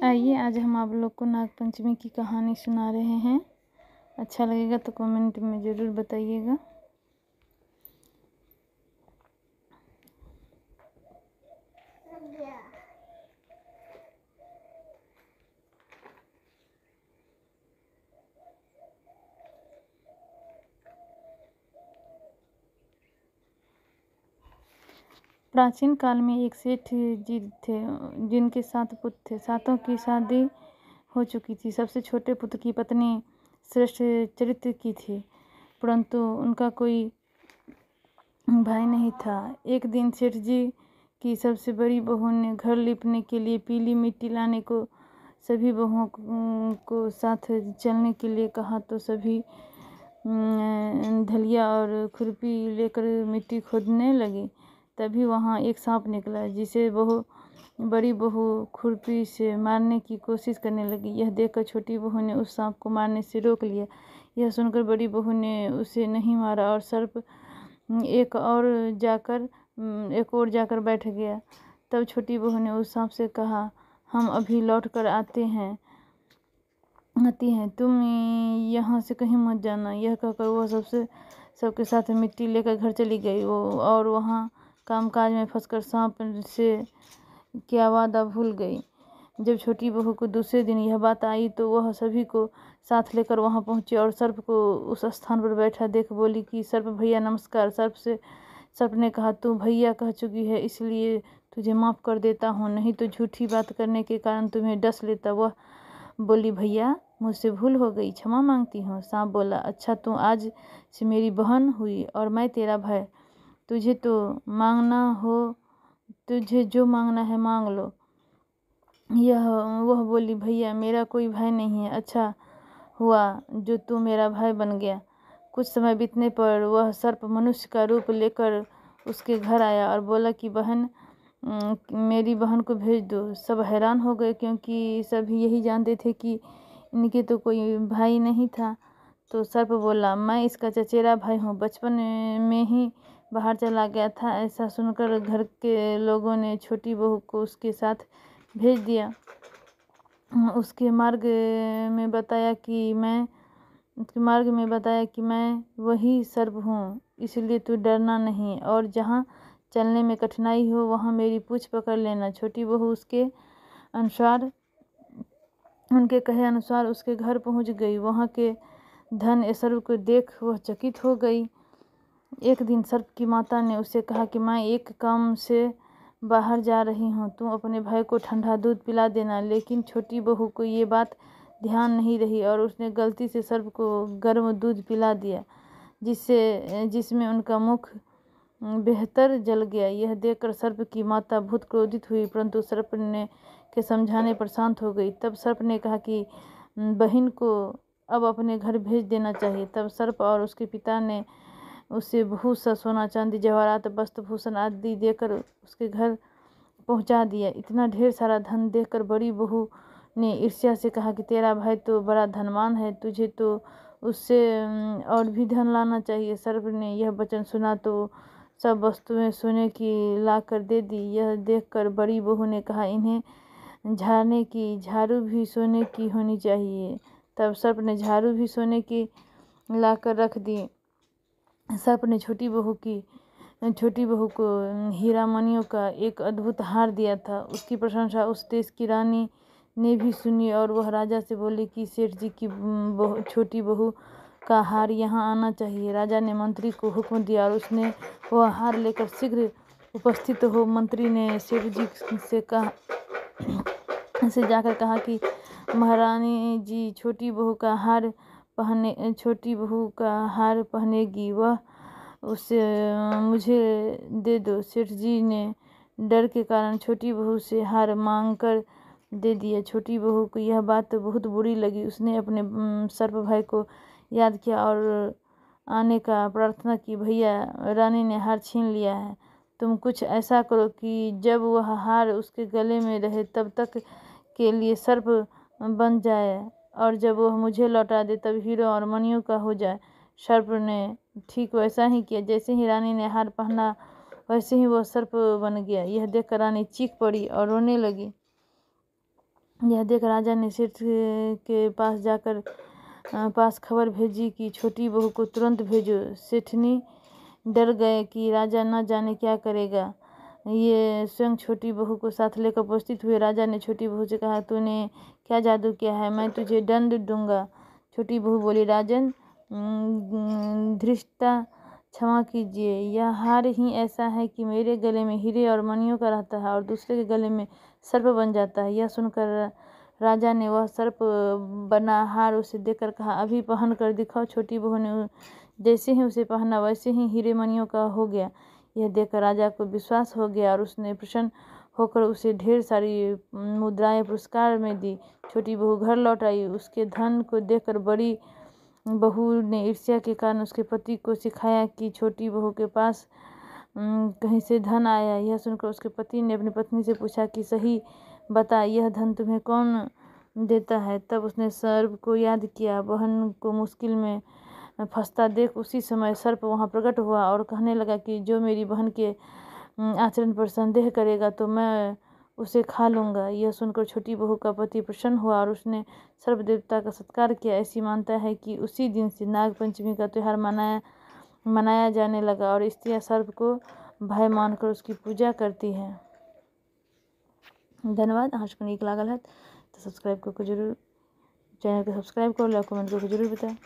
आइए आज हम आप लोग को नागपंचमी की कहानी सुना रहे हैं। अच्छा लगेगा तो कमेंट में ज़रूर बताइएगा। प्राचीन काल में एक सेठ जी थे जिनके 7 पुत्र थे। सातों की शादी हो चुकी थी। सबसे छोटे पुत्र की पत्नी श्रेष्ठ चरित्र की थी, परंतु उनका कोई भाई नहीं था। एक दिन सेठ जी की सबसे बड़ी बहू ने घर लिपने के लिए पीली मिट्टी लाने को सभी बहुओं को साथ चलने के लिए कहा, तो सभी धलिया और खुरपी लेकर मिट्टी खोदने लगी। तभी वहाँ एक सांप निकला, जिसे बड़ी बहू खुरपी से मारने की कोशिश करने लगी। यह देखकर छोटी बहू ने उस सांप को मारने से रोक लिया। यह सुनकर बड़ी बहू ने उसे नहीं मारा और सर्प एक और जाकर बैठ गया। तब छोटी बहू ने उस सांप से कहा, हम अभी लौट कर आती हैं, तुम यहाँ से कहीं मत जाना। यह कहकर वह सबके साथ मिट्टी लेकर घर चली गई और वहाँ कामकाज में फंसकर सांप से क्या वादा भूल गई। जब छोटी बहू को दूसरे दिन यह बात आई तो वह सभी को साथ लेकर वहाँ पहुँची और सर्प को उस स्थान पर बैठा देख बोली कि सर्प भैया नमस्कार। सर्प ने कहा, तू भैया कह चुकी है, इसलिए तुझे माफ़ कर देता हूँ, नहीं तो झूठी बात करने के कारण तुम्हें डस लेता। वह बोली, भैया मुझसे भूल हो गई, क्षमा मांगती हूँ। सांप बोला, अच्छा तू आज से मेरी बहन हुई और मैं तेरा भाई। तुझे जो मांगना है मांग लो। वह बोली, भैया मेरा कोई भाई नहीं है, अच्छा हुआ जो तू मेरा भाई बन गया। कुछ समय बीतने पर वह सर्प मनुष्य का रूप लेकर उसके घर आया और बोला कि मेरी बहन को भेज दो। सब हैरान हो गए, क्योंकि सभी यही जानते थे कि इनके तो कोई भाई नहीं था। तो सर्प बोला, मैं इसका चचेरा भाई हूँ, बचपन में ही बाहर चला गया था। ऐसा सुनकर घर के लोगों ने छोटी बहू को उसके साथ भेज दिया। उसके मार्ग में बताया कि मैं वही सर्प हूँ, इसलिए तू डरना नहीं, और जहाँ चलने में कठिनाई हो वहाँ मेरी पूँछ पकड़ लेना। छोटी बहू उनके कहे अनुसार उसके घर पहुँच गई। वहाँ के धन सर्प को देख वह चकित हो गई। एक दिन सर्प की माता ने उसे कहा कि मैं एक काम से बाहर जा रही हूँ, तुम अपने भाई को ठंडा दूध पिला देना। लेकिन छोटी बहू को ये बात ध्यान नहीं रही और उसने गलती से सर्प को गर्म दूध पिला दिया, जिसमें उनका मुख बेहतर जल गया। यह देखकर सर्प की माता बहुत क्रोधित हुई, परंतु सर्प के समझाने पर शांत हो गई। तब सर्प ने कहा कि बहन को अब अपने घर भेज देना चाहिए। तब सर्प और उसके पिता ने उसे बहुत सा सोना चांदी जवाहरात वस्त्र भूषण आदि देकर उसके घर पहुंचा दिया। इतना ढेर सारा धन देखकर बड़ी बहू ने ईर्ष्या से कहा कि तेरा भाई तो बड़ा धनवान है, तुझे तो उससे और भी धन लाना चाहिए। सर्प ने यह वचन सुना तो सब वस्तुएं सोने की ला कर दे दी। यह देखकर बड़ी बहू ने कहा, इन्हें झाड़ने की झाड़ू भी सोने की होनी चाहिए। तब सर्प ने झाड़ू भी सोने की ला कर रख दी। सर्प ने छोटी बहू को हीरा मणियों का एक अद्भुत हार दिया था। उसकी प्रशंसा उस देश की रानी ने भी सुनी और वह राजा से बोली कि सेठ जी की छोटी बहू का हार यहाँ आना चाहिए। राजा ने मंत्री को हुक्म दिया और उसने वह हार लेकर शीघ्र उपस्थित हो। मंत्री ने सेठ जी से जाकर कहा कि महारानी जी छोटी बहू का हार पहनेगी, वह उसे मुझे दे दो। सेठ जी ने डर के कारण छोटी बहू से हार मांग कर दे दिया। छोटी बहू को यह बात बहुत बुरी लगी। उसने अपने सर्प भाई को याद किया और आने का प्रार्थना की। भैया, रानी ने हार छीन लिया है, तुम कुछ ऐसा करो कि जब वह हार उसके गले में रहे तब तक के लिए सर्प बन जाए, और जब वह मुझे लौटा दे तब हीरो और मणियों का हो जाए। सर्प ने ठीक वैसा ही किया। जैसे ही रानी ने हार पहना वैसे ही वह सर्प बन गया। यह देखकर रानी चीख पड़ी और रोने लगी। यह देख राजा ने सेठ के पास जाकर पास खबर भेजी कि छोटी बहू को तुरंत भेजो। सेठनी डर गए कि राजा न जाने क्या करेगा। ये स्वयं छोटी बहू को साथ लेकर उपस्थित हुए। राजा ने छोटी बहू से कहा, तूने क्या जादू किया है, मैं तुझे दंड दूंगा। छोटी बहू बोली, राजन धृष्टा क्षमा कीजिए, यह हार ही ऐसा है कि मेरे गले में हीरे और मणियों का रहता है और दूसरे के गले में सर्प बन जाता है। यह सुनकर राजा ने वह सर्प बना हार उसे देकर कहा, अभी पहन कर दिखाओ। छोटी बहू ने जैसे ही उसे पहना वैसे ही हीरे मणियों का हो गया। यह देखकर राजा को विश्वास हो गया और उसने प्रसन्न होकर उसे ढेर सारी मुद्राएं पुरस्कार में दी। छोटी बहू घर लौट आई। उसके धन को देखकर बड़ी बहू ने ईर्ष्या के कारण उसके पति को सिखाया कि छोटी बहू के पास कहीं से धन आया। यह सुनकर उसके पति ने अपनी पत्नी से पूछा कि सही बता, यह धन तुम्हें कौन देता है। तब उसने सर्प को याद किया। बहन को मुश्किल में फंसता देख उसी समय सर्प वहां प्रकट हुआ और कहने लगा कि जो मेरी बहन के आचरण पर संदेह करेगा तो मैं उसे खा लूँगा। यह सुनकर छोटी बहू का पति प्रसन्न हुआ और उसने सर्प देवता का सत्कार किया। ऐसी मानता है कि उसी दिन से नाग पंचमी का त्यौहार मनाया जाने लगा और स्त्रियां सर्प को भाई मानकर उसकी पूजा करती है। धन्यवाद। आज को नीक लागल है तो सब्सक्राइब करके जरूर चैनल को सब्सक्राइब करो, कमेंट करके जरूर बताएं।